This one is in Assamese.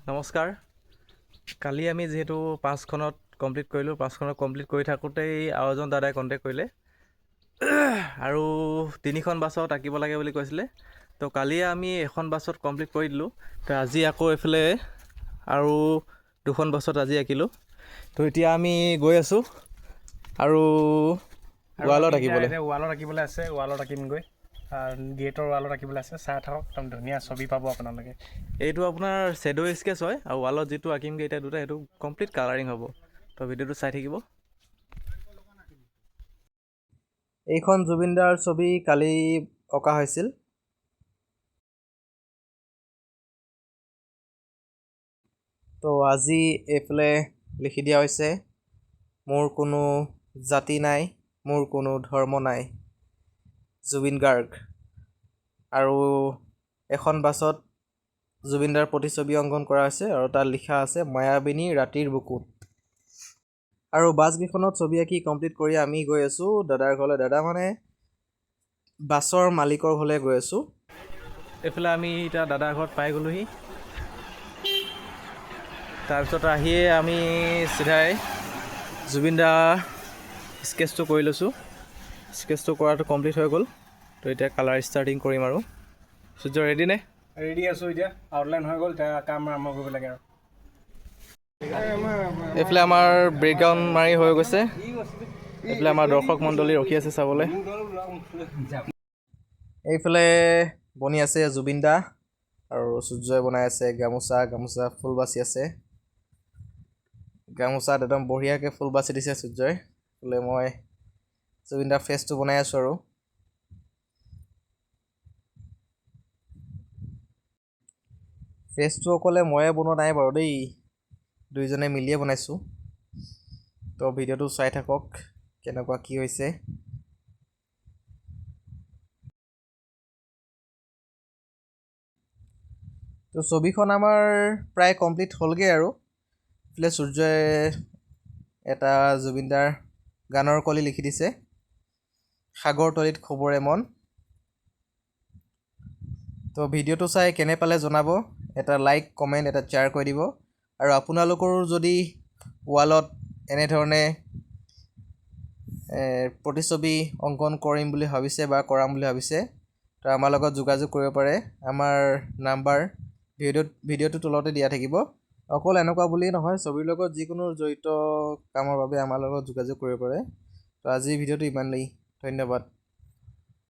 নমস্কাৰ। কালি আমি যিহেতু 5খনত কমপ্লিট কৰিলোঁ, 5খনত কমপ্লিট কৰি থাকোঁতেই আৰু এজন দাদাই কণ্টেক্ট কৰিলে আৰু 3খন বাছত আঁকিব লাগে বুলি কৈছিলে। তো কালিয়ে আমি এখন বাছত কমপ্লিট কৰি দিলোঁ। তো আজি আকৌ এইফালে আৰু 2খন বাছত আজি আঁকিলোঁ। তো এতিয়া আমি গৈ আছোঁ আৰু ৱালত আঁকিবলৈ। ৱালত আঁকিবলৈ আছে, ৱালত আঁকিমগৈ। গেটৰ ৱালত আঁকিবলৈ আছে। চাই থাকক, একদম ধুনীয়া ছবি পাব আপোনালোকে। এইটো আপোনাৰ শ্বেডো স্কেচ হয় আৰু ৱালত যিটো আঁকিমগৈ এতিয়া দুটা, সেইটো কমপ্লিট কালাৰিং হ'ব। তো ভিডিঅ'টো চাই থাকিব। এইখন জুবিনদাৰ ছবি কালি অঁকা হৈছিল। তো আজি এইফালে লিখি দিয়া হৈছে, মোৰ কোনো জাতি নাই, মোৰ কোনো ধৰ্ম নাই, জুবিন গাৰ্গ। আৰু এখন বাছত জুবিনদাৰ প্ৰতিছবি অংকন কৰা হৈছে আৰু তাত লিখা আছে মায়াবিনী ৰাতিৰ বুকুত। আৰু বাছকেইখনত ছবি আঁকি কমপ্লিট কৰি আমি গৈ আছোঁ দাদাৰ ঘৰলৈ। দাদা মানে বাছৰ মালিকৰ ঘৰলৈ গৈ আছোঁ। এইফালে আমি এতিয়া দাদাৰ ঘৰত পাই গ'লোহি। তাৰপিছত আহিয়ে আমি চিধাই জুবিনদা স্কেচটো কৰি লৈছোঁ। স্কেচটো কৰাটো কমপ্লিট হৈ গ'ল। তো এতিয়া কালাৰ ষ্টাৰ্টিং কৰিম আৰু। সূৰ্য ৰেডি নে? ৰেডি আছোঁ। এতিয়া আউটলাইন হৈ গ'ল, এতিয়া কাম আৰম্ভ কৰিব লাগে আৰু। এইফালে আমাৰ ব্ৰেকগ্ৰাউণ্ড মাৰি হৈ গৈছে। এইফালে আমাৰ দৰ্শক মণ্ডলী ৰখি আছে চাবলৈ। এইফালে বনি আছে জুবিনদা আৰু সূৰ্যই বনাই আছে গামোচা ফুল বাচি আছে। গামোচাত একদম বঢ়িয়াকৈ ফুল বাচি দিছে সূৰ্যই। বোলে মই জুবিনদাৰ ফেচটো বনাই আছোঁ আৰু। ফেচটো অকলে ময়ে বনোৱা নাই বাৰু দেই, দুইজনে মিলিয়ে বনাইছোঁ। তো ভিডিঅ'টো চাই থাকক কেনেকুৱা কি হৈছে। তো ছবিখন আমাৰ প্ৰায় কমপ্লিট হ'লগৈ আৰু। এইফালে সূৰ্যই এটা জুবিনদাৰ গানৰ কলি লিখি দিছে, সাগৰ তলিত খবৰে মন। তো ভিডিঅ'টো চাই কেনে পালে জনাব, এটা লাইক কমেণ্ট এটা শ্বেয়াৰ কৰি দিব। আৰু আপোনালোকৰো যদি ৱালত এনেধৰণে প্ৰতিছবি অংকন কৰিম বুলি ভাবিছে বা কৰাম বুলি ভাবিছে, তো আমাৰ লগত যোগাযোগ কৰিব পাৰে। আমাৰ নাম্বাৰ ভিডিঅ'টো তলতে দিয়া থাকিব। অকল এনেকুৱা বুলিয়েই নহয়, ছবিৰ লগত যিকোনো জড়িত কামৰ বাবে আমাৰ লগত যোগাযোগ কৰিব পাৰে। তো আজিৰ ভিডিঅ'টো ইমানেই। ধন্যবাদ।